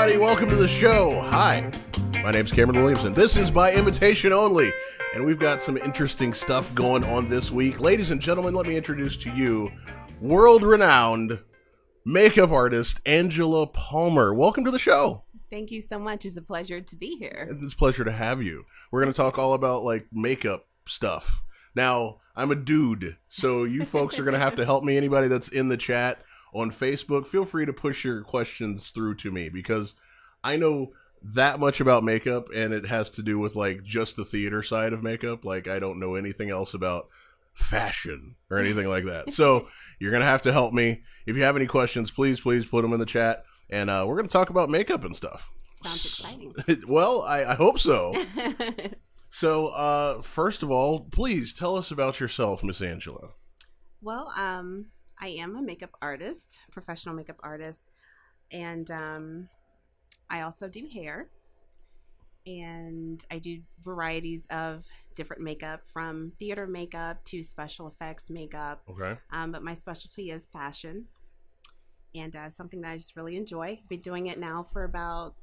everybody. Welcome to the show. Hi, my name's Cameron Williamson. This is By Imitation Only, and we've got some interesting stuff going on this week. Ladies and gentlemen, let me introduce to you world-renowned makeup artist Angela Palmer. Welcome to the show. Thank you so much. It's a pleasure to be here. It's a pleasure to have you. We're going to talk all about like makeup stuff. Now, I'm a dude, so you folks are going to have to help me. Anybody that's in the chat on Facebook, feel free to push your questions through to me because I know that much about makeup, and it has to do with like just the theater side of makeup. Like I don't know anything else about fashion or anything like that. So you're going to have to help me. If you have any questions, please put them in the chat, and we're going to talk about makeup and stuff. Sounds exciting. Well, I hope so. So, first of all, please tell us about yourself, Miss Angela. Well, I am a makeup artist, professional makeup artist, and I also do hair, and I do varieties of different makeup from theater makeup to special effects makeup. Okay. But my specialty is fashion, and something that I just really enjoy. I've been doing it now for about,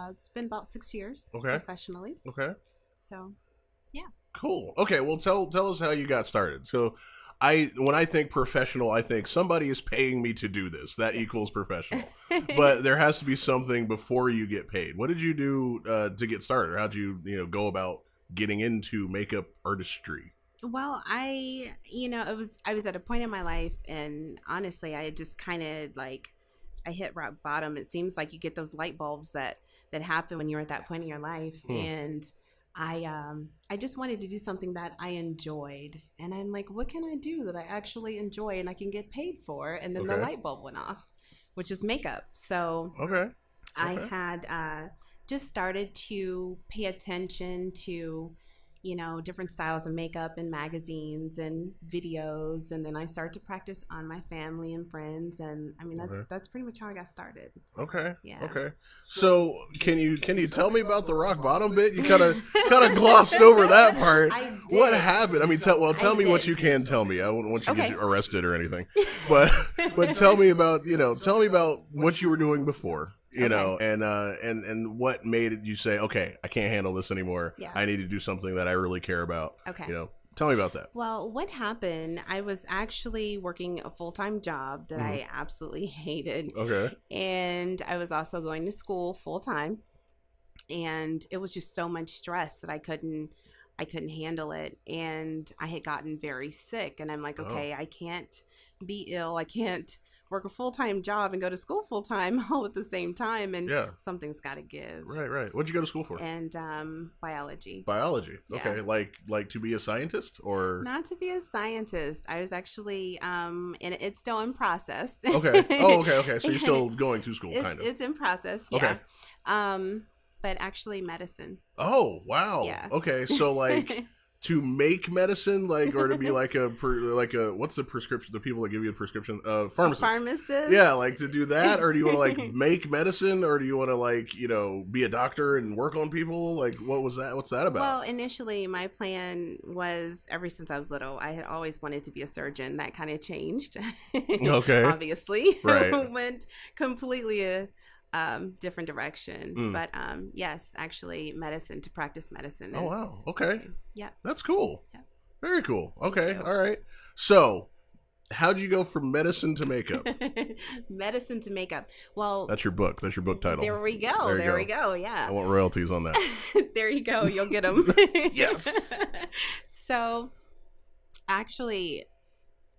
it's been about 6 years professionally. Okay. So, yeah. Cool. Okay, well, tell us how you got started. So, when I think professional, I think somebody is paying me to do this. That equals professional. But there has to be something before you get paid. What did you do to get started? How'd you go about getting into makeup artistry? Well, I was at a point in my life, and honestly, I just kind of I hit rock bottom. It seems like you get those light bulbs that happen when you're at that point in your life, and I just wanted to do something that I enjoyed, and I'm like, what can I do that I actually enjoy and I can get paid for? And then the light bulb went off, which is makeup. So I had just started to pay attention to different styles of makeup in magazines and videos, and then I started to practice on my family and friends, and I mean that's pretty much how I got started. Okay. Yeah. Okay. So can you tell me about the rock bottom bit? You kind of glossed over that part. I did. What happened? I mean, tell me what you can tell me. I wouldn't want you to get arrested or anything, but tell me about what you were doing before. And what made you say, okay, I can't handle this anymore. Yeah. I need to do something that I really care about. Okay. Tell me about that. Well, what happened, I was actually working a full-time job that I absolutely hated. Okay. And I was also going to school full-time. And it was just so much stress that I couldn't handle it. And I had gotten very sick. And I'm like, okay, I can't be ill. I can't work a full-time job and go to school full-time all at the same time, and something's got to give. Right. What'd you go to school for? And biology. Biology. Okay. Yeah. Like to be a scientist, or not to be a scientist. I was actually and it's still in process. Okay. Oh, okay. So you're still going to school, kind of. It's in process. Yeah. Okay. But actually medicine. Oh, wow. Yeah. Okay. So to make medicine, or to be like a what's the prescription? The people that give you a prescription, pharmacist. Pharmacist. Yeah, to do that, or do you want to make medicine, or do you want to be a doctor and work on people? What was that? What's that about? Well, initially my plan was, ever since I was little, I had always wanted to be a surgeon. That kind of changed. Okay. Obviously, right. Went completely a different direction. But yes, actually medicine, to practice medicine. Oh, wow. Okay. Yeah. That's cool. Yeah. Very cool. Okay. All right. So how do you go from medicine to makeup? Medicine to makeup. Well, that's your book title. There we go. There we go. Yeah. I want royalties on that. There you go. You'll get them. Yes. So actually,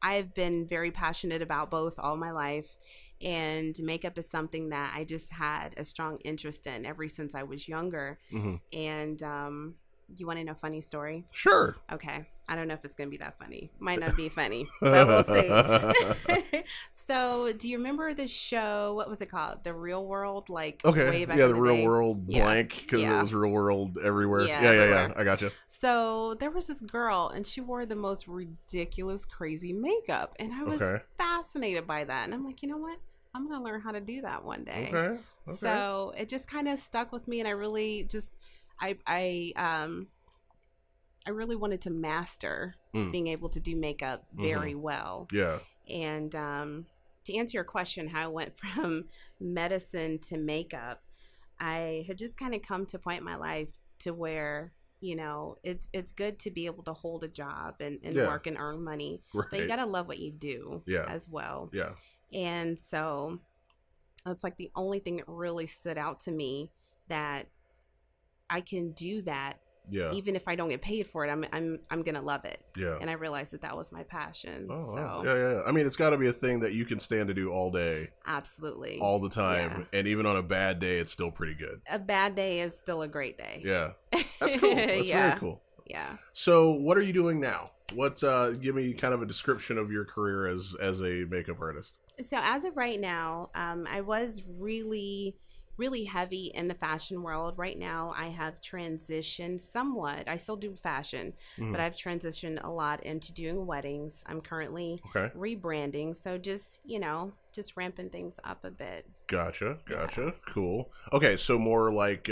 I've been very passionate about both all my life. And makeup is something that I just had a strong interest in ever since I was younger. Mm-hmm. And you want to know a funny story? Sure. Okay. I don't know if it's going to be that funny. Might not be funny, but we'll see. So do you remember the show? What was it called? The Real World? Way back the Real World blank, because it was Real World everywhere. Yeah. I gotcha. So there was this girl, and she wore the most ridiculous, crazy makeup. And I was fascinated by that. And I'm like, you know what? I'm going to learn how to do that one day. Okay. So it just kind of stuck with me, and I really just, I really wanted to master being able to do makeup very well. Yeah. And to answer your question, how I went from medicine to makeup, I had just kind of come to a point in my life to where, it's good to be able to hold a job and Yeah. work and earn money, but you Right. gotta love what you do Yeah. as well. Yeah. And so that's like the only thing that really stood out to me, that I can do that Yeah. even if I don't get paid for it. I'm gonna love it. Yeah. And I realized that was my passion. Oh, So wow. Yeah. I mean, it's got to be a thing that you can stand to do all day, absolutely, all the time, Yeah. and even on a bad day, it's still pretty good. A bad day is still a great day. Yeah. That's cool. That's Yeah. very cool. Yeah. So, what are you doing now? Give me kind of a description of your career as a makeup artist. So as of right now, I was really, really heavy in the fashion world. Right now, I have transitioned somewhat. I still do fashion, but I've transitioned a lot into doing weddings. I'm currently rebranding. So just ramping things up a bit. Gotcha. Yeah. Cool. Okay, so more like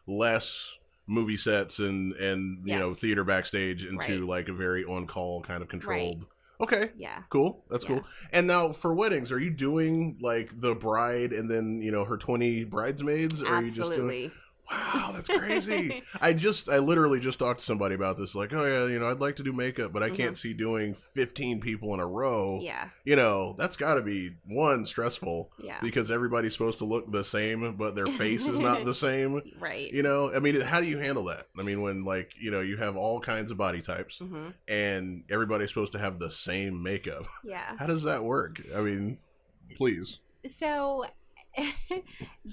less movie sets and Yes. theater backstage into Right. like a very on call kind of controlled. Right. Okay. Yeah. Cool. That's Yeah. cool. And now for weddings, are you doing like the bride and then her 20 bridesmaids? Or are you just doing? Absolutely. Wow, that's crazy. I literally just talked to somebody about this. Like, oh yeah, I'd like to do makeup, but I can't see doing 15 people in a row. Yeah. That's got to be one stressful. Yeah. Because everybody's supposed to look the same, but their face is not the same. Right. I mean, how do you handle that? I mean, when like you have all kinds of body types, and everybody's supposed to have the same makeup. Yeah. How does that work? I mean, please. So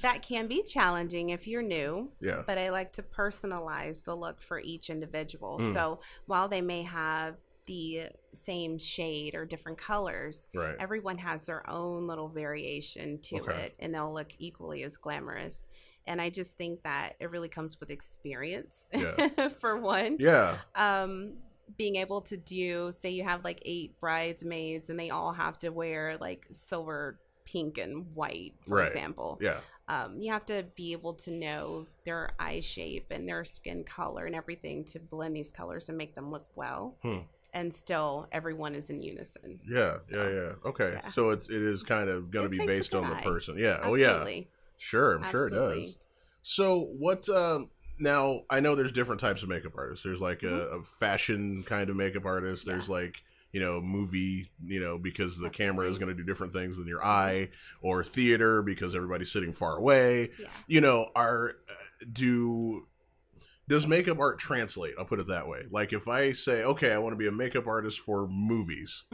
that can be challenging if you're new. Yeah. But I like to personalize the look for each individual. So while they may have the same shade or different colors, Right. everyone has their own little variation to it, and they'll look equally as glamorous. And I just think that it really comes with experience, for one. Yeah. Being able to do, say you have like 8 bridesmaids and they all have to wear like silver, pink, and white, for example. Yeah. You have to be able to know their eye shape and their skin color and everything to blend these colors and make them look well. And still everyone is in unison. Yeah. Okay. Yeah. So it is kind of going to be takes a based good on the eye. person. Yeah. Absolutely. Oh yeah. Sure. I'm sure it does. So what, now I know there's different types of makeup artists. There's like a fashion kind of makeup artist. There's like, movie, because the camera is going to do different things than your eye, or theater because everybody's sitting far away. Does makeup art translate? I'll put it that way. Like if I say, okay, I want to be a makeup artist for movies,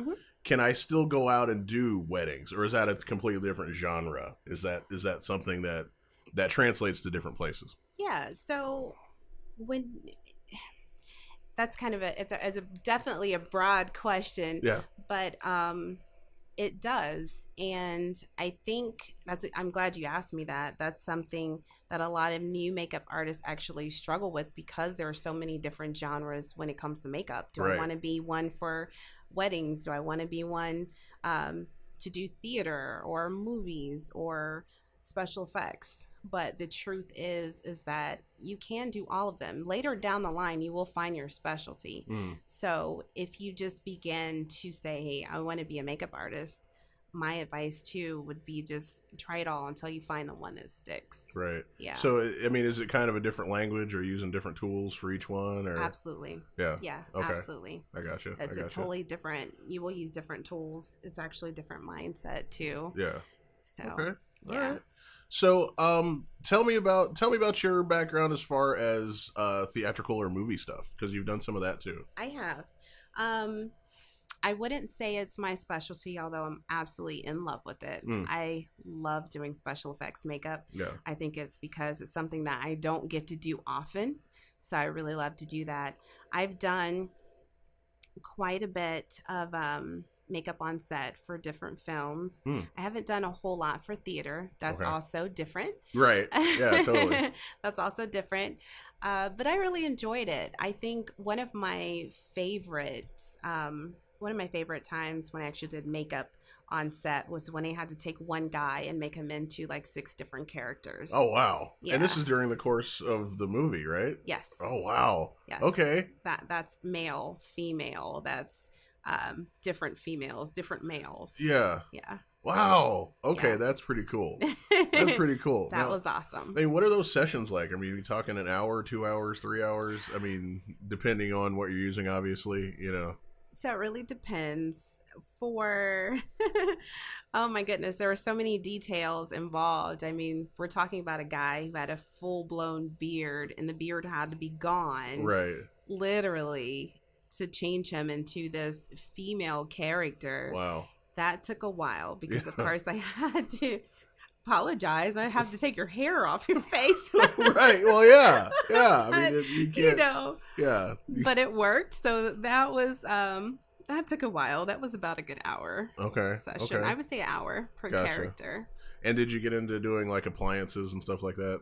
can I still go out and do weddings, or is that a completely different genre? Is that something that translates to different places? Yeah. So that's kind of it's definitely a broad question. Yeah. But it does, and I think I'm glad you asked me that. That's something that a lot of new makeup artists actually struggle with, because there are so many different genres when it comes to makeup. Do I want to be one for weddings? Do I want to be one to do theater or movies or special effects? But the truth is that you can do all of them. Later down the line, you will find your specialty. So if you just begin to say, hey, I want to be a makeup artist, my advice too would be just try it all until you find the one that sticks. Right. Yeah. So, I mean, is it kind of a different language, or using different tools for each one? Or Absolutely. Yeah. Yeah, Okay. Absolutely. I gotcha. It's a totally different, you will use different tools. It's actually a different mindset too. Yeah. So, okay. All yeah. right. So, tell me about your background as far as theatrical or movie stuff, because you've done some of that too. I have. I wouldn't say it's my specialty, although I'm absolutely in love with it. I love doing special effects makeup. Yeah. I think it's because it's something that I don't get to do often, so I really love to do that. I've done quite a bit of makeup on set for different films. I haven't done a whole lot for theater. That's also different. Right. Yeah, totally. That's also different. But I really enjoyed it. I think one of my favorite times when I actually did makeup on set was when I had to take one guy and make him into like 6 different characters. Oh, wow. Yeah. And this is during the course of the movie, right? Yes. Oh, wow. Yes. Okay. That's male, female. That's different females, different males. Yeah. Yeah. Wow. Okay, Yeah. that's pretty cool. That's pretty cool. That Now, was awesome. I mean, what are those sessions like? I mean, are you talking an hour, 2 hours, 3 hours? I mean, depending on what you're using, obviously, you know. So it really depends. For oh my goodness, there were so many details involved. I mean, we're talking about a guy who had a full blown beard, and the beard had to be gone, Right. literally, to change him into this female character. Wow. That took a while because, of Yeah. course, I had to apologize. I have to take your hair off your face. Right. Well, yeah. Yeah. I mean, you You can't. know, Yeah. but it worked. So that was that took a while. That was about a good hour Okay. session. Okay. I would say an hour per Gotcha. character. And did you get into doing like appliances and stuff like that?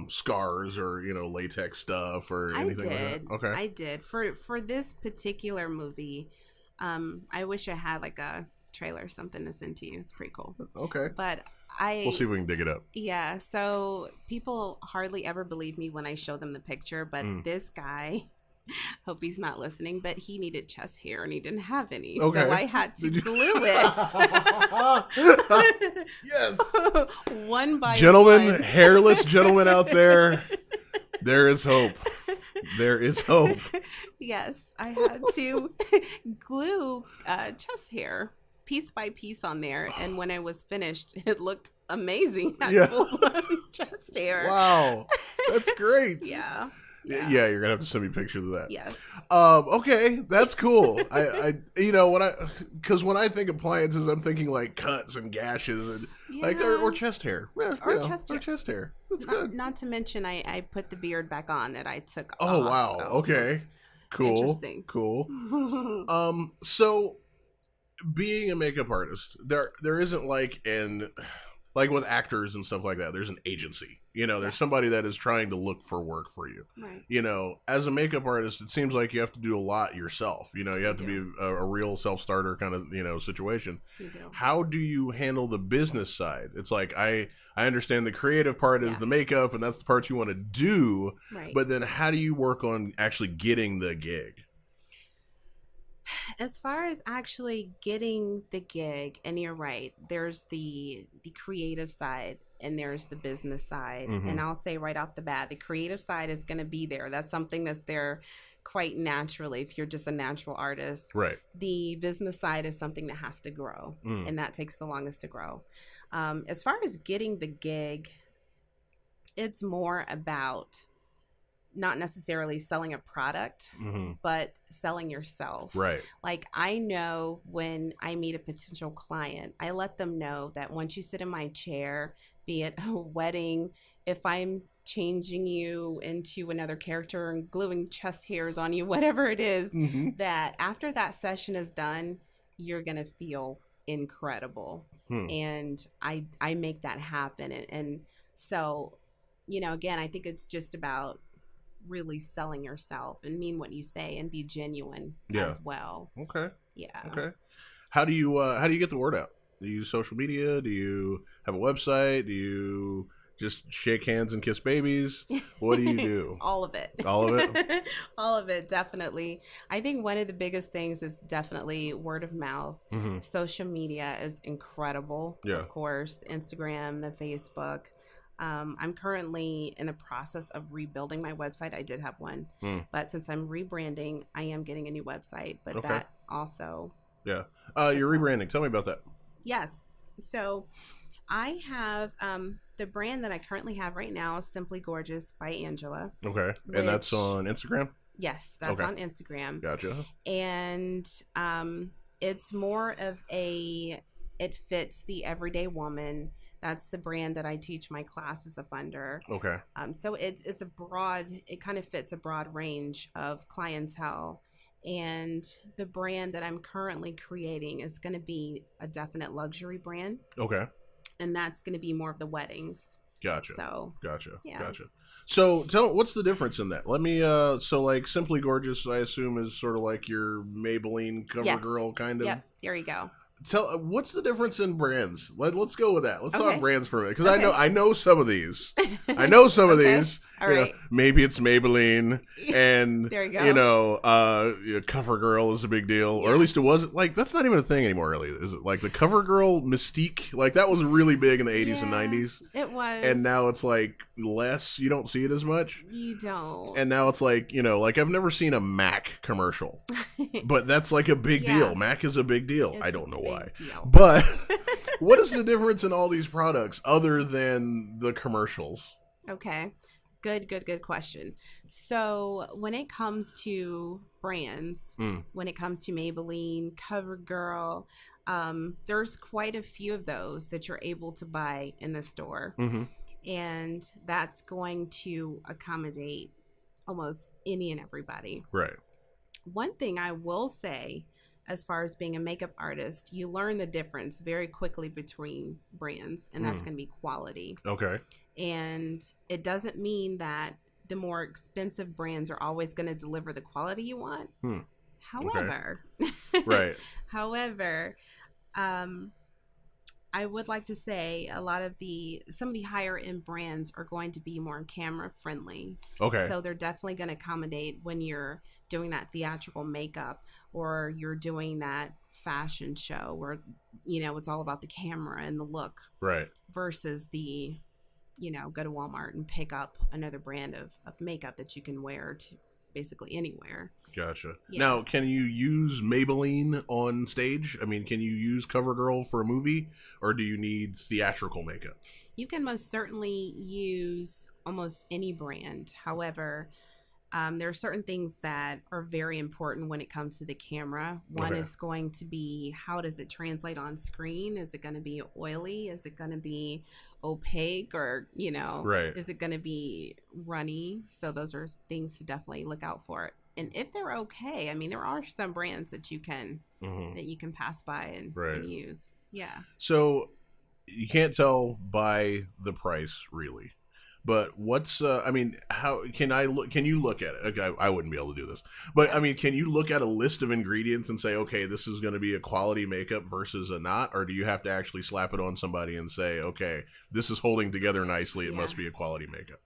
Scars or, you know, latex stuff or anything like that? Okay. I did. For this particular movie, I wish I had like a trailer or something to send to you. It's pretty cool. Okay. But We'll see if we can dig it up. yeah, so people hardly ever believe me when I show them the picture, but this guy, hope he's not listening, but he needed chest hair and he didn't have any. Okay. So I had to glue it. Yes. One by Gentlemen, one. hairless gentlemen out there, there is hope. There is hope. Yes, I had to glue chest hair piece by piece on there, and when I was finished, it looked amazing. Yeah. Full-blown chest hair. Wow. That's great. Yeah. Yeah, you're gonna have to send me pictures of that. Yes. Okay, that's cool. I you know, because when I think appliances, I'm thinking like cuts and gashes and like or chest hair. Yeah, Or you know, chest hair. Or chest hair. That's good. Not to mention, I put the beard back on that I took Oh off. wow. So Okay. Cool. interesting. Cool. So being a makeup artist, there isn't like with actors and stuff like that, there's an agency. You know, there's somebody that is trying to look for work for you. Right. You know, as a makeup artist, it seems like you have to do a lot yourself. You know, you have to be a real self-starter kind of, you know, situation. You do. How do you handle the business side? It's like, I understand the creative part is the makeup and that's the part you want to do. Right. But then how do you work on actually getting the gig? As far as actually getting the gig, and you're right, there's the creative side and there's the business side. Mm-hmm. And I'll say right off the bat, the creative side is going to be there. That's something that's there quite naturally if you're just a natural artist. Right. The business side is something that has to grow, and that takes the longest to grow. As far as getting the gig, it's more about not necessarily selling a product, but selling yourself. Right. Like, I know when I meet a potential client, I let them know that once you sit in my chair, be it a wedding, if I'm changing you into another character and gluing chest hairs on you, whatever it is, that after that session is done, you're going to feel incredible. And I make that happen. And so, you know, again, I think it's just about really selling yourself and mean what you say and be genuine as well. Okay. Yeah. Okay. How do you get the word out? Do you use social media? Do you have a website? Do you just shake hands and kiss babies? What do you do? All of it. All of it? All of it, definitely. I think one of the biggest things is definitely word of mouth. Social media is incredible. Yeah. Of course, Instagram, the Facebook. I'm currently in the process of rebuilding my website. I did have one, but since I'm rebranding, I am getting a new website. But that also. Yeah. You're rebranding. Tell me about that. Yes. So I have the brand that I currently have right now is Simply Gorgeous by Angela. Okay. And that's on Instagram? Yes, that's on Instagram. Gotcha. And it's more of it fits the everyday woman. That's the brand that I teach my classes up under. Okay. So it kind of fits a broad range of clientele. And the brand that I'm currently creating is going to be a definite luxury brand. Okay. And that's going to be more of the weddings. Gotcha. So, Gotcha. yeah. Gotcha. So what's the difference in that? Let me, so like Simply Gorgeous, I assume is sort of like your Maybelline cover girl kind of. Yep. There you go. tell what's the difference in brands? Let's go with that. Let's talk Okay. brands for a minute, because Okay. I know some of these. I know some of Okay. these. All You know, right. maybe it's Maybelline, and There you go. CoverGirl is a big deal, or Yeah. at least it was. Like, that's not even a thing anymore, really. Is it? Like the CoverGirl mystique, like that was really big in the 80s and Yeah, 90s, It was. and now it's like less. You don't see it as much. You don't. And now it's like, like I've never seen a Mac commercial, but that's like a big Yeah. deal. Mac is a big deal. It's I a don't know big why. deal. But what is the difference in all these products other than the commercials? Okay. Good question. So when it comes to brands, when it comes to Maybelline, CoverGirl, there's quite a few of those that you're able to buy in the store. Mm-hmm. And that's going to accommodate almost any and everybody. Right. One thing I will say, as far as being a makeup artist, you learn the difference very quickly between brands, and that's going to be quality. Okay. And it doesn't mean that the more expensive brands are always going to deliver the quality you want. However, Right. however, I would like to say some of the higher end brands are going to be more camera friendly. Okay. So they're definitely going to accommodate when you're doing that theatrical makeup or you're doing that fashion show where, it's all about the camera and the look. Right. Versus the, go to Walmart and pick up another brand of makeup that you can wear to basically anywhere. Gotcha. Yeah. Now, can you use Maybelline on stage? I mean, can you use CoverGirl for a movie, or do you need theatrical makeup? You can most certainly use almost any brand. However, there are certain things that are very important when it comes to the camera. One is going to be, how does it translate on screen? Is it going to be oily? Is it going to be opaque? Or, Right. is it going to be runny? So those are things to definitely look out for. And if they're okay, I mean, there are some brands that you can pass by and use. Yeah. So you can't tell by the price, really. But what's how can you look at it? Okay, I wouldn't be able to do this. But I mean, can you look at a list of ingredients and say, okay, this is going to be a quality makeup versus a not? Or do you have to actually slap it on somebody and say, okay, this is holding together nicely, it must be a quality makeup?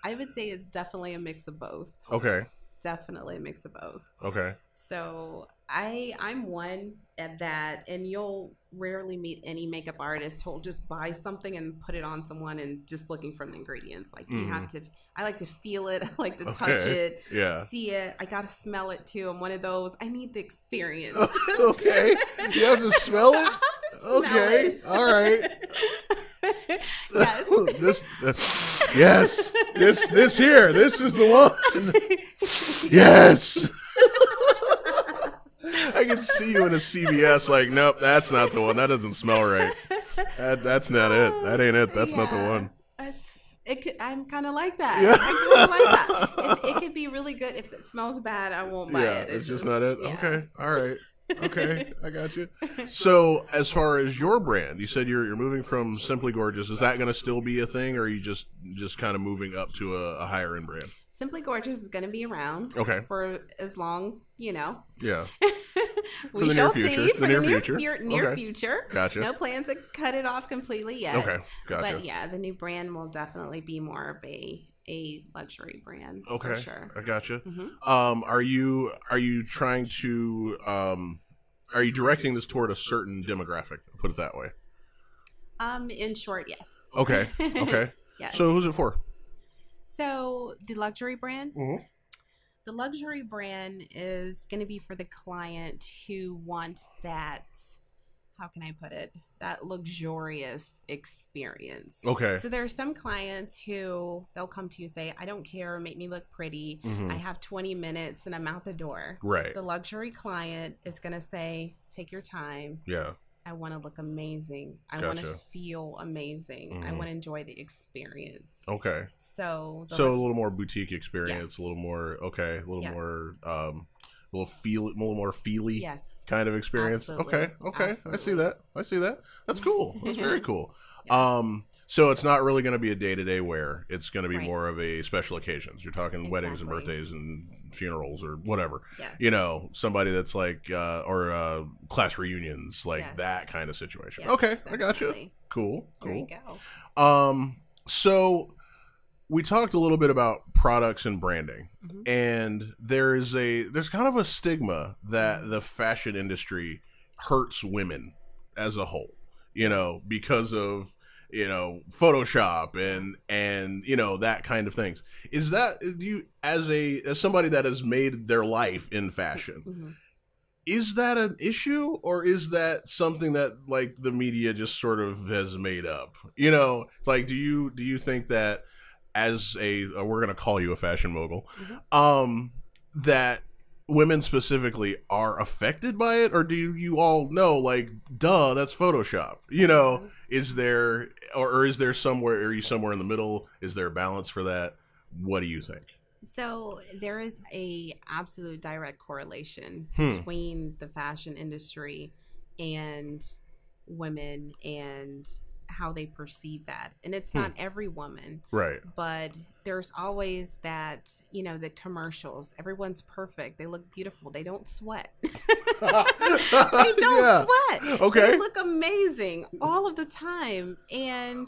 I would say it's definitely a mix of both. Okay. Definitely a mix of both. Okay. So I'm one at that, and you'll rarely meet any makeup artist who'll just buy something and put it on someone and just looking from the ingredients. Like you have to, I like to feel it. I like to touch it, see it. I got to smell it too. I'm one of those. I need the experience. Okay. You have to smell it? I have to smell Okay. it. All right. Yes. This here. This is the one. Yes. I can see you in a CVS like, nope, that's not the one. That doesn't smell right. That's not it. That ain't it. That's not the one. I'm kind of like that. Yeah. I kind of like that. It could be really good. If it smells bad, I won't buy it. It's just not it. Yeah. Okay. All right. Okay, I got you. So, as far as your brand, you said you're moving from Simply Gorgeous. Is that going to still be a thing, or are you just kind of moving up to a higher end brand? Simply Gorgeous is going to be around. Okay. For as long, Yeah. We the shall near future. see The for near the future. near Okay. future. Gotcha. No plans to cut it off completely yet. Okay, gotcha. But yeah, the new brand will definitely be more of a luxury brand. Okay, For sure. I gotcha. Mm-hmm. Are you trying to are you directing this toward a certain demographic? I'll put it that way. In short, yes. Okay. Okay. Yes. So who's it for? So the luxury brand. Mm-hmm. The luxury brand is going to be for the client who wants that, how can I put it, that luxurious experience. Okay. So there are some clients who they'll come to you and say, I don't care, make me look pretty. Mm-hmm. I have 20 minutes and I'm out the door. Right. The luxury client is going to say, take your time. Yeah. I want to look amazing. I want to feel amazing. Mm-hmm. I want to enjoy the experience. Okay. So a little more boutique experience, a little more more a little more feely kind of experience. Absolutely. Okay. Absolutely. I see that. That's cool. That's very cool. So it's not really going to be a day-to-day wear. It's going to be Right. more of a special occasions. You're talking weddings and Exactly. birthdays and funerals or whatever. Yes. You know, somebody that's like, or class reunions, like Yes. that kind of situation. Yes, Okay, I got you. definitely. Cool, There you cool. go. So we talked a little bit about products and branding, Mhm. and there's kind of a stigma that Mm-hmm. the fashion industry hurts women as a whole, you Yes. know, because of, you know, Photoshop and you know, that kind of things. Is that, do you, as somebody that has made their life in fashion, Mhm. is that an issue, or is that something that like the media just sort of has made up? You know, it's like, do you think that as we're gonna call you a fashion mogul, that women specifically are affected by it, or do you all know, like, duh, that's Photoshop? You know, is there, or is there somewhere? Are you somewhere in the middle? Is there a balance for that? What do you think? So there is a absolute direct correlation Hmm. between the fashion industry and women and how they perceive that. And it's not every woman, Right. but there's always that, you know, the commercials. Everyone's perfect. They look beautiful. They don't sweat. They don't Yeah. sweat. Okay. They look amazing all of the time. And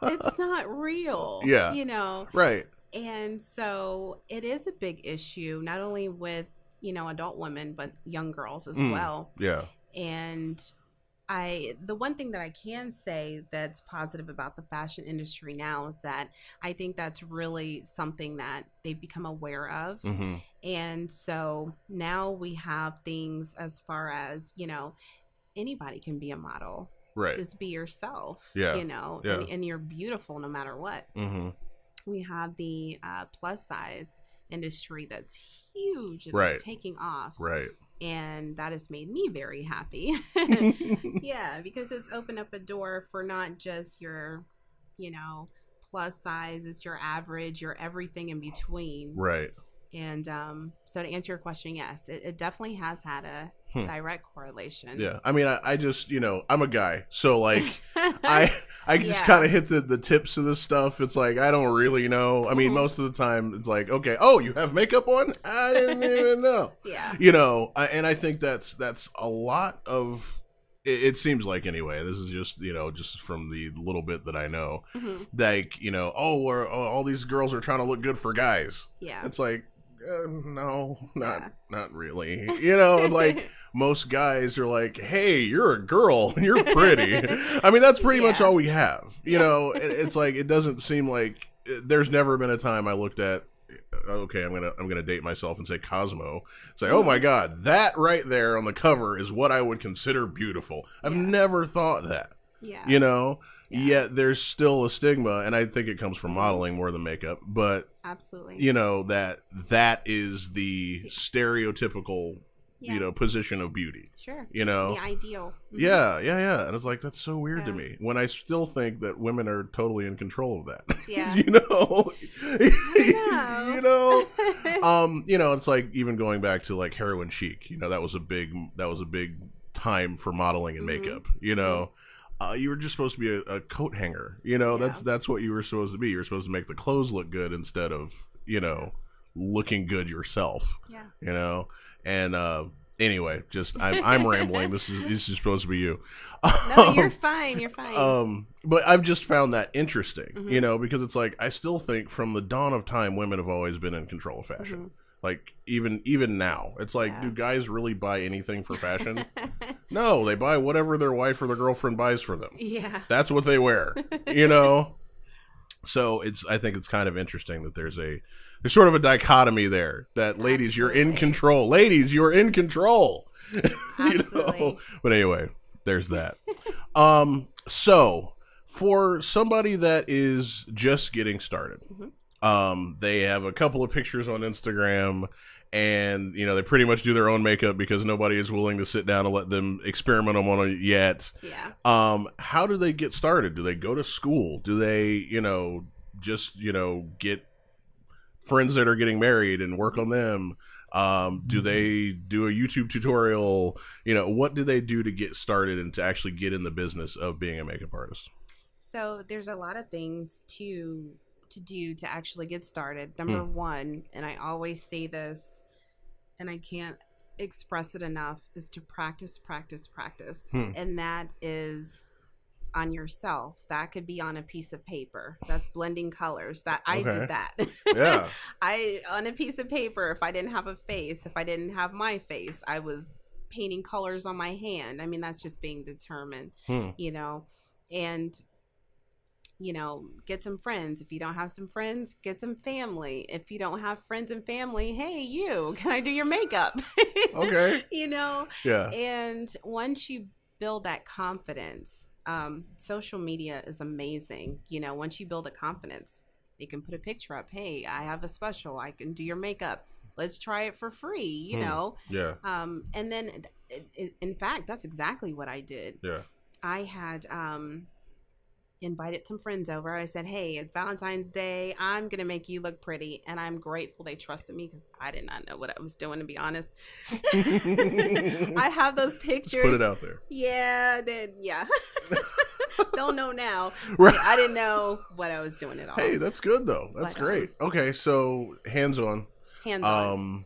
it's not real. Yeah. You know? Right. And so it is a big issue, not only with, you know, adult women, but young girls as well. Yeah. And the one thing that I can say that's positive about the fashion industry now is that I think that's really something that they've become aware of. Mm-hmm. And so now we have things as far as, you know, anybody can be a model. Right. Just be yourself, Yeah. you know, Yeah. and you're beautiful no matter what. Mm-hmm. We have the plus size industry that's huge and Right. it's taking off. Right. And that has made me very happy. Yeah, because it's opened up a door for not just your, you know, plus size, it's your average, your everything in between. Right. And so to answer your question, yes, it definitely has had a direct correlation. Yeah. I mean, I just, you know, I'm a guy, so like I just kind of hit the tips of this stuff. It's like, I don't really know. I mean, most of the time it's like, okay, oh, you have makeup on? I didn't even know. Yeah. You know, and I think that's a lot of, it seems like, anyway, this is just, you know, just from the little bit that I know, like, you know, all these girls are trying to look good for guys. Yeah. It's like, no, not really. You know, it's like most guys are like, hey, you're a girl and you're pretty. I mean, that's pretty much all we have. You know, it's like, it doesn't seem like, there's never been a time I looked at, okay, I'm gonna date myself and say Cosmo. Say, oh my God, that right there on the cover is what I would consider beautiful. I've never thought that. Yeah. You know? Yet there's still a stigma, and I think it comes from modeling more than makeup, but absolutely, you know, that is the stereotypical, you know, position of beauty. Sure. You know? The ideal. Yeah. And it's like, that's so weird to me, when I still think that women are totally in control of that. Yeah. You know? I know. You know, it's like, even going back to like heroin chic, you know, that was a big time for modeling and makeup, you know. You were just supposed to be a coat hanger, you know. That's what you were supposed to be. You were supposed to make the clothes look good instead of, you know, looking good yourself. Yeah. You know. And anyway, just I'm rambling. This is supposed to be you. No, you're fine. You're fine. But I've just found that interesting, you know, because it's like, I still think from the dawn of time, women have always been in control of fashion. Like, even now, it's like, do guys really buy anything for fashion? No, they buy whatever their wife or their girlfriend buys for them. Yeah. That's what they wear, you know? So I think it's kind of interesting that there's sort of a dichotomy there, that ladies, you're in control. Ladies, you're in control. You know? But anyway, there's that. So for somebody that is just getting started, they have a couple of pictures on Instagram, and, you know, they pretty much do their own makeup because nobody is willing to sit down and let them experiment on it yet. Yeah. How do they get started? Do they go to school? Do they, you know, just, you know, get friends that are getting married and work on them? Do they do a YouTube tutorial? You know, what do they do to get started and to actually get in the business of being a makeup artist? So there's a lot of things to do to actually get started. Number one, and I always say this, and I can't express it enough, is to practice, practice, practice. And that is on yourself. That could be on a piece of paper. That's blending colors. That I did that. Yeah. I on a piece of paper, if I didn't have a face, if I didn't have my face, I was painting colors on my hand. I mean, that's just being determined, you know. And you know, get some friends. If you don't have some friends, get some family. If you don't have friends and family, hey, can I do your makeup? Okay. You know? Yeah. And once you build that confidence, social media is amazing. You know, once you build a confidence, you can put a picture up. Hey, I have a special. I can do your makeup. Let's try it for free, you know? Yeah. And then, in fact, that's exactly what I did. Yeah. I had invited some friends over. I said, hey, it's Valentine's Day. I'm going to make you look pretty. And I'm grateful they trusted me because I did not know what I was doing, to be honest. I have those pictures. Just put it out there. Yeah. Don't know now. Right. I didn't know what I was doing at all. Hey, that's good, though. That's great. Okay, so hands-on. Hands-on.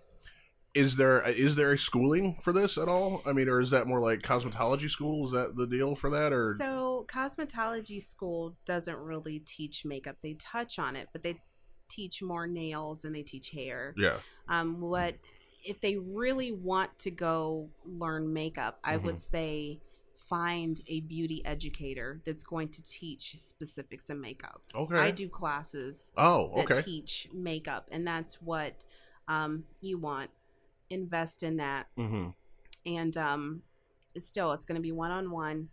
Is there a schooling for this at all? I mean, or is that more like cosmetology school? Is that the deal for that? Or so cosmetology school doesn't really teach makeup. They touch on it, but they teach more nails and they teach hair. Yeah. What if they really want to go learn makeup? I would say find a beauty educator that's going to teach specifics in makeup. Okay. I do classes. That teach makeup, and that's what you want. Invest in that, and it's going to be one-on-one,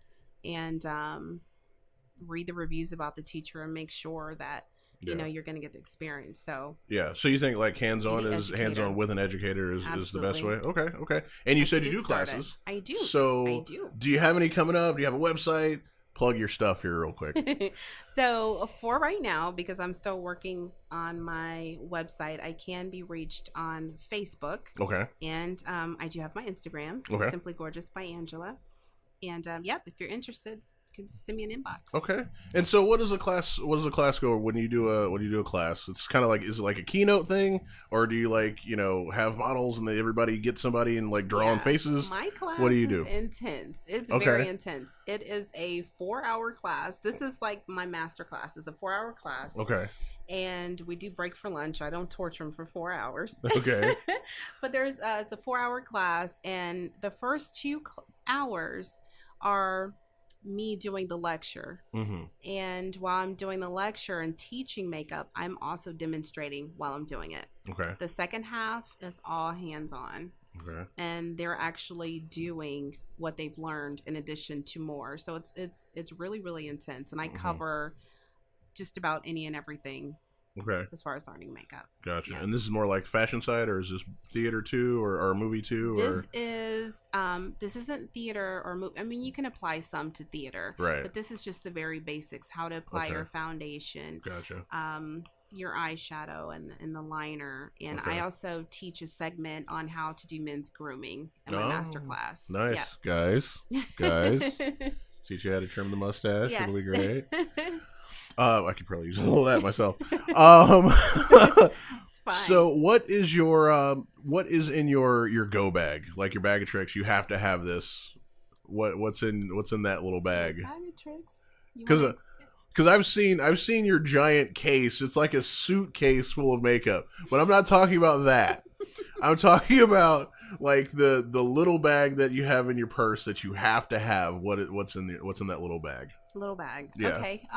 and read the reviews about the teacher and make sure that you know you're going to get the experience. So so you think like hands-on with an educator is the best way? Okay. And you said you do classes. I do. So do you have any coming up? Do you have a website? Plug your stuff here real quick. So for right now, because I'm still working on my website, I can be reached on Facebook. Okay. And I do have my Instagram. Okay. Simply Gorgeous by Angela. And if you're interested, you can send me an inbox. Okay. And so what does a class go when you do a class? It's kind of like, is it like a keynote thing, or do you like, you know, have models and everybody get somebody and like draw on faces? My class what do you do? Is intense. It's very intense. It is a 4-hour class. This is like my master class. It's a 4-hour class. Okay. And we do break for lunch. I don't torture them for 4 hours. Okay. But it's a 4-hour class, and the first 2 hours are me doing the lecture. And while I'm doing the lecture and teaching makeup, I'm also demonstrating while I'm doing it. Okay. The second half is all hands-on. Okay. And they're actually doing what they've learned in addition to more. So it's really, really intense, and I cover just about any and everything. Okay. As far as learning makeup. Gotcha. Yeah. And this is more like fashion side, or is this theater too, or movie too? This isn't theater or movie. I mean, you can apply some to theater. Right. But this is just the very basics, how to apply your foundation. Gotcha. Your eyeshadow and the liner. And I also teach a segment on how to do men's grooming in my master class. Nice. Yeah. Guys. Teach you how to trim the mustache. Yes. It'll be great. I could probably use a little of that myself. It's fine. So what is in your go bag? Like your bag of tricks, you have to have this. What's in that little bag? Bag of tricks? Because I've seen your giant case. It's like a suitcase full of makeup. But I'm not talking about that. I'm talking about like the little bag that you have in your purse that you have to have. What's in that little bag? Little bag. Yeah. Okay.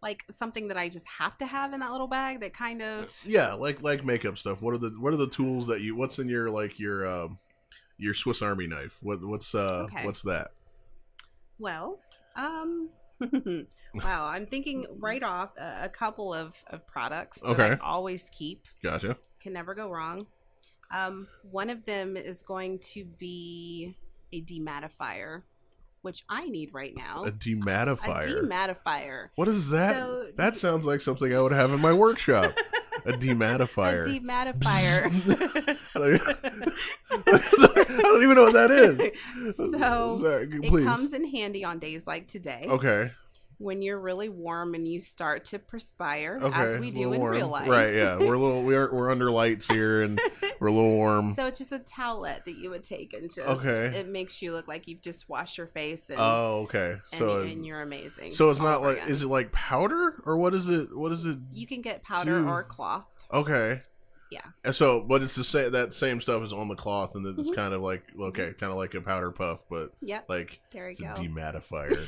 Like something that I just have to have in that little bag that kind of like makeup stuff. What are the tools that what's in your your Swiss Army knife? What's that? Well, wow, I'm thinking right off a couple of products that I always keep. Gotcha. Can never go wrong. One of them is going to be a demattifier, which I need right now. A demattifier? A demattifier. What is that? That sounds like something I would have in my workshop. A demattifier. A demattifier. I don't even know what that is. So it comes in handy on days like today. Okay. when you're really warm and you start to perspire, Okay, as we do in real life. Right, yeah. We're under lights here and we're a little warm. So it's just a towelette that you would take and just, it makes you look like you've just washed your face. And, oh, okay. So and you're amazing. So it's not like, again. Is it like powder or what is it? What is it? You can get powder or cloth. Okay. Yeah. And so, but it's that same stuff is on the cloth, and it's kind of like kind of like a powder puff, but like it's a demattifier.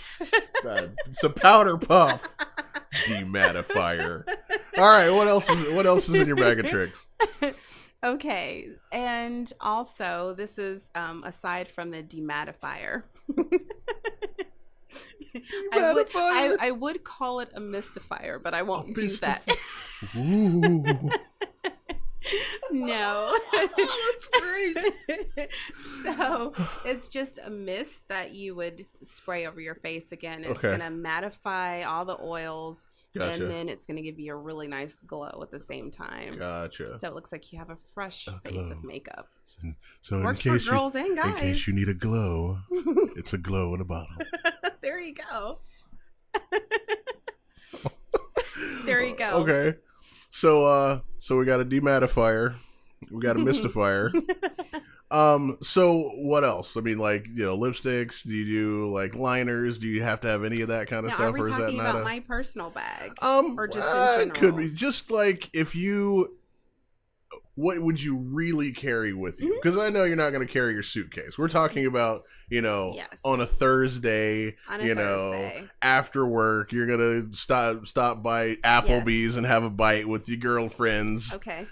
It's a powder puff demattifier. All right, what else is in your bag of tricks? Okay, and also this is aside from the demattifier. I would call it a mystifier, but I won't do that. Ooh. No. That's great. So it's just a mist that you would spray over your face again. It's going to mattify all the oils. Gotcha. And then it's going to give you a really nice glow at the same time. Gotcha. So it looks like you have a fresh face of makeup. So works for girls and guys. In case you need a glow, it's a glow in a bottle. There you go. There you go. Okay. So we got a demattifier, we got a mystifier. So what else? I mean, like, lipsticks. Do you do like liners? Do you have to have any of that kind of stuff? Are we or is talking that not about my personal bag? Or just in general? Could be just like if you. What would you really carry with you? Because I know you're not going to carry your suitcase. We're talking about, on a Thursday, after work, you're going to stop by Applebee's and have a bite with your girlfriends. Okay.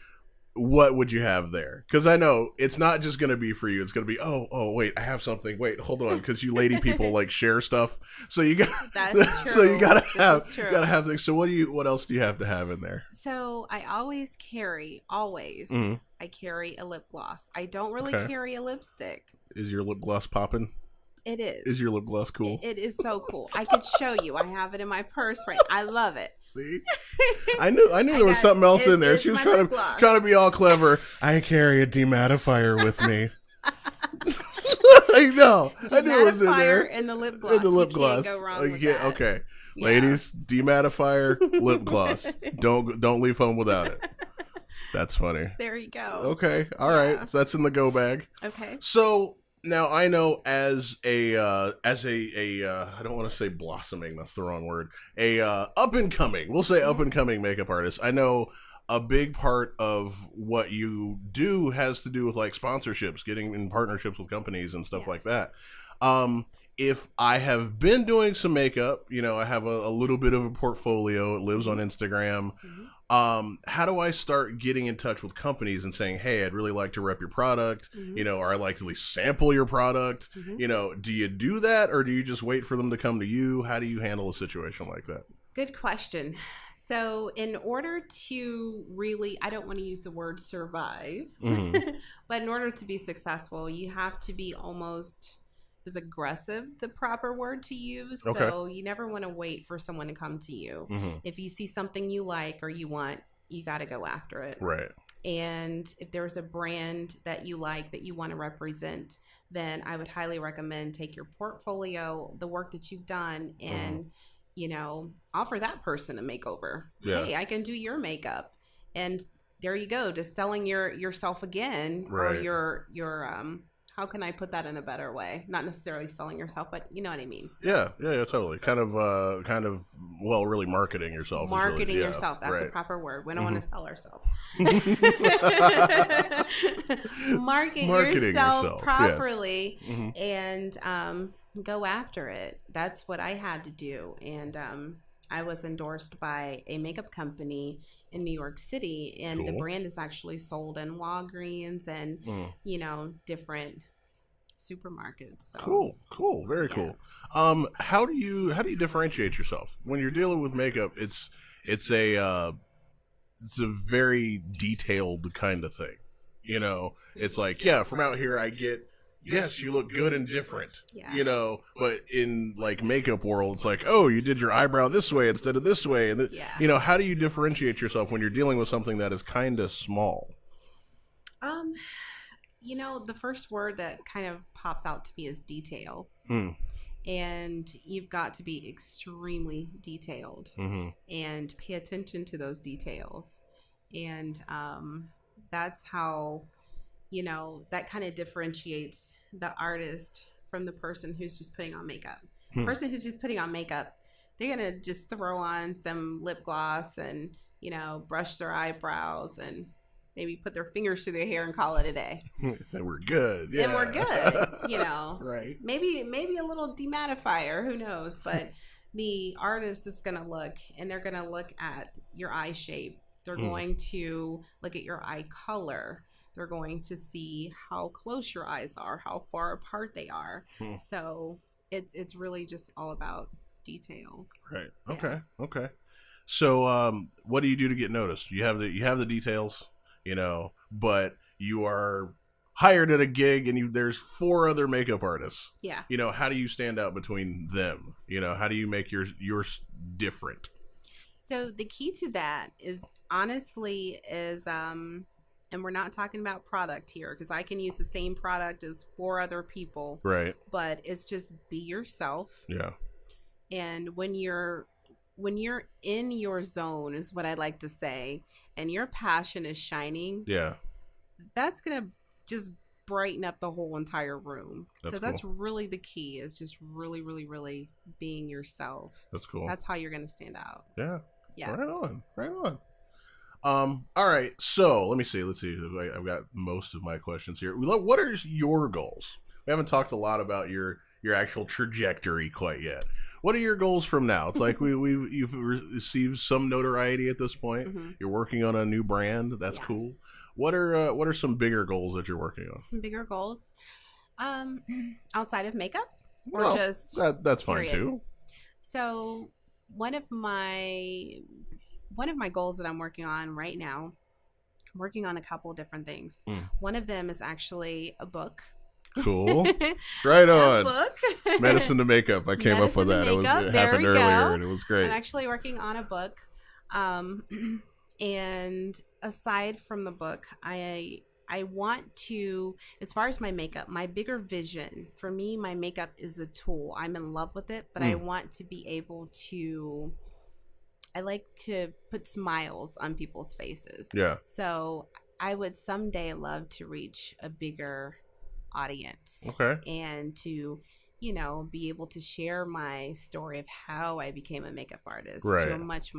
What would you have there? Because I know it's not just going to be for you. It's going to be, oh, wait, I have something. Wait, hold on. Because you lady people like share stuff. So you got, that's true. So you got to have things. So what else do you have to have in there? So I always carry, I carry a lip gloss. I don't really carry a lipstick. Is your lip gloss popping? It is. Is your lip gloss cool? It is so cool. I could show you. I have it in my purse right. I love it. See? I knew there was something else in there. She was trying to be all clever. I carry a demattifier with me. I know. I knew it was in there. And the lip gloss. In the lip gloss. Can't go wrong with that. Okay. Yeah. Ladies, demattifier, lip gloss. Don't leave home without it. That's funny. There you go. Okay. All right. So that's in the go bag. Okay. So now I know as a I don't want to say blossoming, that's the wrong word. Up and coming. We'll say up and coming makeup artist. I know a big part of what you do has to do with like sponsorships, getting in partnerships with companies and stuff like that. If I have been doing some makeup, I have a little bit of a portfolio. It lives on Instagram. How do I start getting in touch with companies and saying, hey, I'd really like to rep your product, or I'd like to at least sample your product? Do you do that, or do you just wait for them to come to you? How do you handle a situation like that? Good question. So in order to really, I don't want to use the word survive, but in order to be successful, you have to be almost, is aggressive the proper word to use? Okay. So you never want to wait for someone to come to you. If you see something you like or you want, you got to go after it. Right. And if there's a brand that you like that you want to represent, then I would highly recommend take your portfolio, the work that you've done, and offer that person a makeover. Yeah. Hey, I can do your makeup. And there you go, just selling yourself again, right. Or your how can I put that in a better way? Not necessarily selling yourself, but you know what I mean. Yeah, totally. Kind of really marketing yourself. Marketing yourself. That's the proper word. We don't want to sell ourselves. Marketing yourself properly, yes. And go after it. That's what I had to do. And I was endorsed by a makeup company in New York City, and the brand is actually sold in Walgreens and different supermarkets. So. Cool, very cool. How do you differentiate yourself when you're dealing with makeup? It's a very detailed kind of thing. It's like, from out here I get, yes, you look good and different. Yeah. But in like makeup world, it's like, oh, you did your eyebrow this way instead of this way, and how do you differentiate yourself when you're dealing with something that is kind of small? The first word that kind of pops out to me is detail. and you've got to be extremely detailed and pay attention to those details. And that's how, that kind of differentiates the artist from the person who's just putting on makeup. Person who's just putting on makeup, they're going to just throw on some lip gloss and, brush their eyebrows and maybe put their fingers through their hair and call it a day. And we're good. Yeah. And we're good, Right. Maybe a little demattifyer, who knows? But the artist is going to look, and they're going to look at your eye shape. They're going to look at your eye color. They're going to see how close your eyes are, how far apart they are. So it's really just all about details. Right. Okay. Yeah. Okay. So what do you do to get noticed? You have the details, but you are hired at a gig and there's 4 other makeup artists. Yeah. How do you stand out between them? How do you make yours different? So the key to that is honestly and we're not talking about product here, because I can use the same product as 4 other people. Right. But it's just be yourself. Yeah. And when you're in your zone, is what I like to say, and your passion is shining. Yeah. That's going to just brighten up the whole entire room. That's really the key, is just really, really, really being yourself. That's cool. That's how you're going to stand out. Yeah. Yeah. Right on. All right. So let me see. Let's see. I've got most of my questions here. What are your goals? We haven't talked a lot about your actual trajectory quite yet. What are your goals from now? It's like you've received some notoriety at this point. You're working on a new brand. That's cool. What are some bigger goals that you're working on? Some bigger goals, outside of makeup, or just that's fine too. So one of my goals that I'm working on right now, I'm working on a couple different things. One of them is actually a book. Cool. Right on. Book. Medicine to Makeup. I came up with that. It happened earlier and it was great. I'm actually working on a book. And aside from the book, I want to, as far as my makeup, my bigger vision for me, my makeup is a tool. I'm in love with it, but I want to be able to, I like to put smiles on people's faces. Yeah. So I would someday love to reach a bigger audience. Okay. And to, be able to share my story of how I became a makeup artist to a much,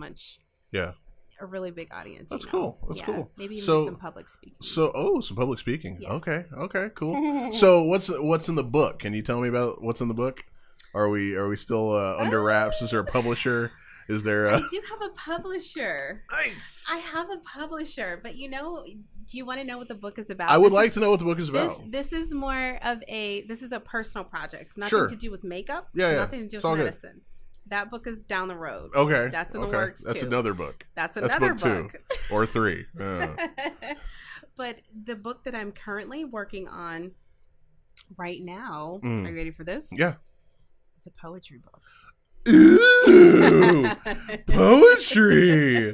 a really big audience. That's cool. That's cool. Maybe even some public speaking. Some public speaking. Yeah. Okay, cool. So what's in the book? Can you tell me about what's in the book? Are we still under wraps? Is there a publisher? Is there I do have a publisher. Nice. I have a publisher, but do you want to know what the book is about? I would like to know what the book is about. This is more of a personal project. It's nothing to do with makeup. Yeah. Nothing to do with medicine. Good. That book is down the road. Okay. That's in the works too. That's another book. That's another book. 2 or 3. But the book that I'm currently working on right now, are you ready for this? Yeah. It's a poetry book. Ooh, poetry.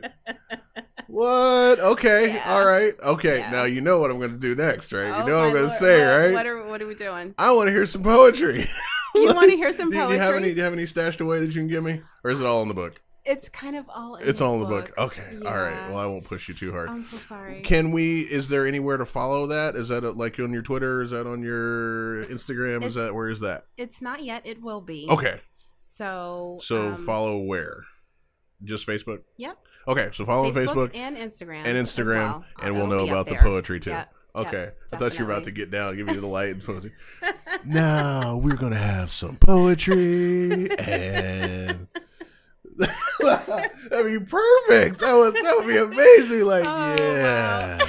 What? Okay. Yeah. All right. Okay. Yeah. Now you know what I'm going to do next, right? You know what I'm going to say, right? What are we doing? I want to hear some poetry. You want to hear some poetry? Do you have any stashed away that you can give me, or is it all in the book? It's kind of all in it's the all book. in the book. Okay. Yeah. All right. Well, I won't push you too hard. I'm so sorry. Is there anywhere to follow that? Is that like on your Twitter? Is that on your Instagram? Where is that? It's not yet. It will be. Okay. So follow where? Just Facebook? Yep. Okay, so follow Facebook on Facebook and Instagram. And we'll know about the poetry too. Yep. Okay. Yep, I thought you were about to get down, give me the light and poetry. Now we're gonna have some poetry and that'd be perfect. That would be amazing. Like, wow.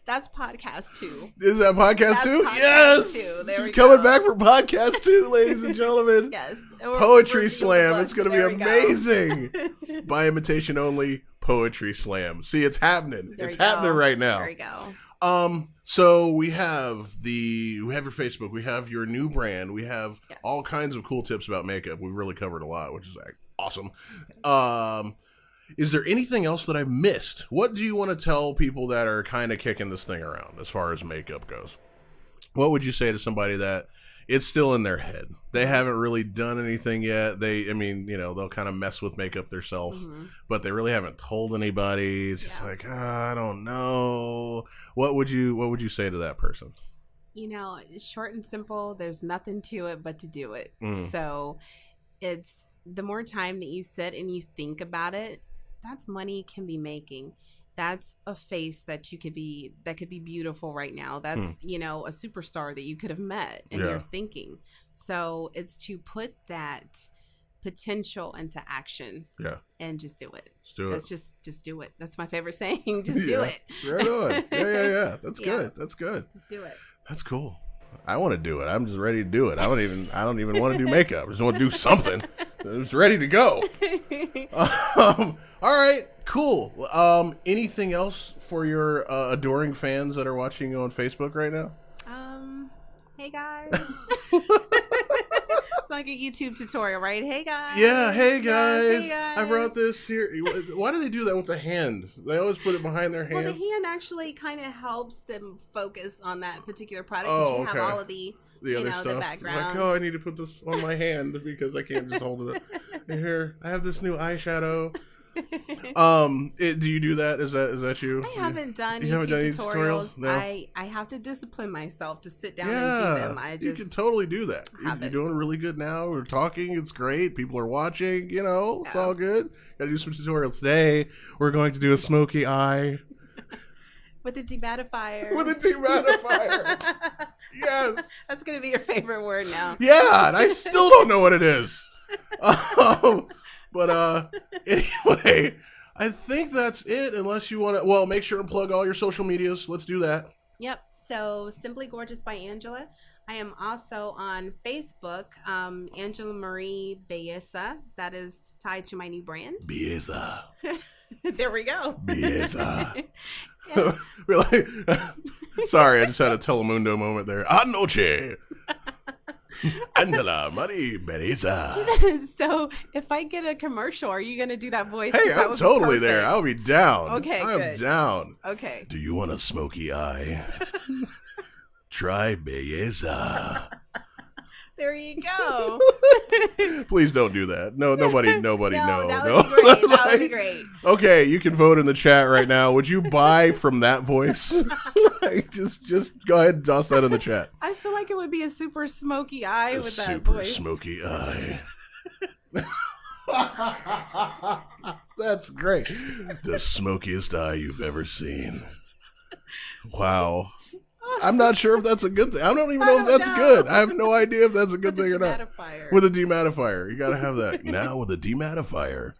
That's podcast 2. Is that podcast 2? Yes. She's coming back for podcast 2, ladies and gentlemen. Yes. Poetry Slam. It's going to be amazing. By Imitation Only Poetry Slam. See, it's happening. It's happening right now. There we go. So we have your Facebook, we have your new brand, we have all kinds of cool tips about makeup. We've really covered a lot, which is awesome. Is there anything else that I missed? What do you want to tell people that are kind of kicking this thing around as far as makeup goes? what would you say to somebody that it's still in their head? They haven't really done anything yet. They'll kind of mess with makeup themselves, but they really haven't told anybody. It's just like, I don't know. What would you say to that person? Short and simple. There's nothing to it but to do it. So it's the more time that you sit and you think about it, that's money you can be making. That's a face that could be beautiful right now. That's, a superstar that you could have met in your thinking. So it's to put that potential into action. Yeah. And just do it. Just do it. Just do it. That's my favorite saying. Just do it. Right on. Yeah. That's good. That's good. Just do it. That's cool. I want to do it. I'm just ready to do it. I don't even want to do makeup. I just want to do something. I'm just ready to go. All right, cool. Anything else for your adoring fans that are watching you on Facebook right now? Hey guys. It's like a YouTube tutorial, right? Hey guys. Yeah, hey guys. I brought this here. Why do they do that with the hand? They always put it behind their hand. Well, the hand actually kind of helps them focus on that particular product because you have all of the other stuff. The background. Like, I need to put this on my hand because I can't just hold it up. Here, I have this new eyeshadow. Do you do that? Is that you? I haven't done YouTube tutorials. No? I have to discipline myself to sit down and do them. You can totally do that. You're doing really good now. We're talking. It's great. People are watching. It's all good. Got to do some tutorials today. We're going to do a smoky eye. With a demattifyer. Yes. That's going to be your favorite word now. Yeah, and I still don't know what it is. But anyway, I think that's it. Unless you want to, make sure and plug all your social medias. Let's do that. Yep. So Simply Gorgeous by Angela. I am also on Facebook, Angela Marie Belleza. That is tied to my new brand. Belleza. There we go. Belleza. Sorry, I just had a Telemundo moment there. Anoche. Angela Marie Belleza. So if I get a commercial, are you going to do that voice? Hey, I'm totally there. I'll be down. Okay, I'm down. Okay. Do you want a smoky eye? Try Belleza. There you go. Please don't do that. No, nobody, no. That would be great. Okay, you can vote in the chat right now. Would you buy from that voice? Just go ahead and toss that in the chat. I feel like it would be a super smoky eye with that super voice. Smoky eye. That's great. The smokiest eye you've ever seen. Wow. I'm not sure if that's a good thing. I don't even know if that's good. I have no idea if that's a good thing or not. With a demattifier. You got to have that. Now with a demattifier.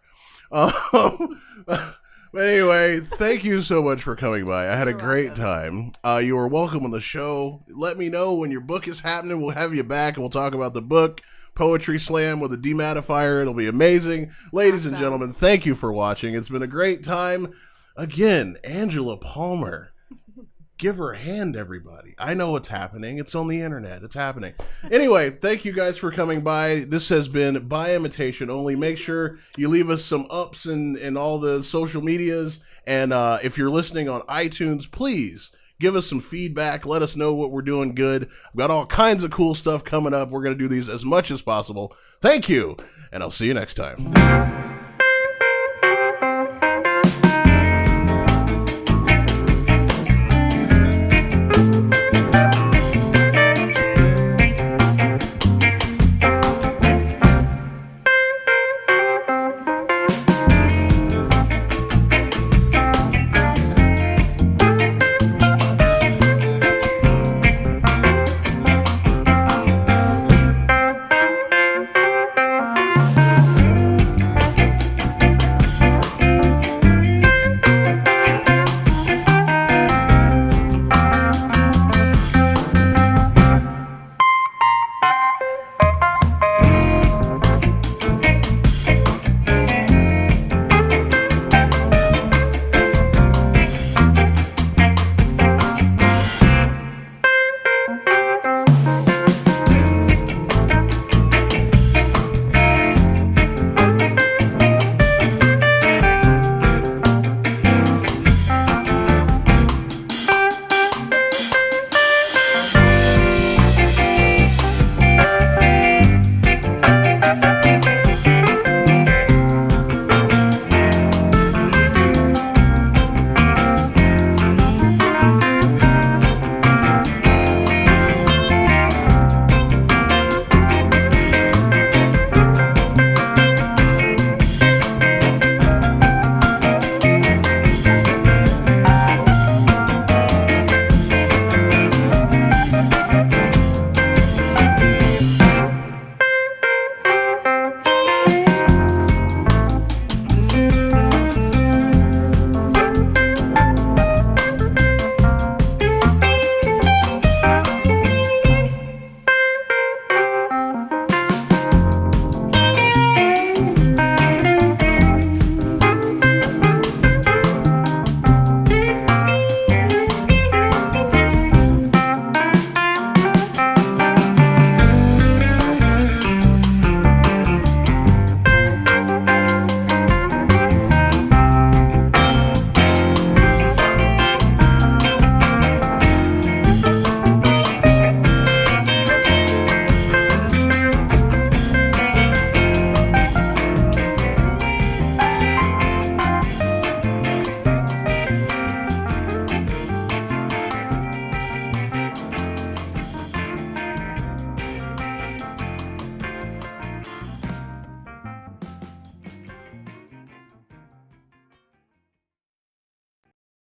But anyway, thank you so much for coming by. I had a great time. You are welcome on the show. Let me know when your book is happening. We'll have you back and we'll talk about the book. Poetry Slam with a demattifier. It'll be amazing. Ladies and gentlemen, thank you for watching. It's been a great time. Again, Angela Palmer. Give her a hand, everybody. I know what's happening. It's on the internet. It's happening. Anyway, thank you guys for coming by. This has been By Imitation Only. Make sure you leave us some ups in all the social medias. And if you're listening on iTunes, please give us some feedback. Let us know what we're doing good. I've got all kinds of cool stuff coming up. We're going to do these as much as possible. Thank you, and I'll see you next time.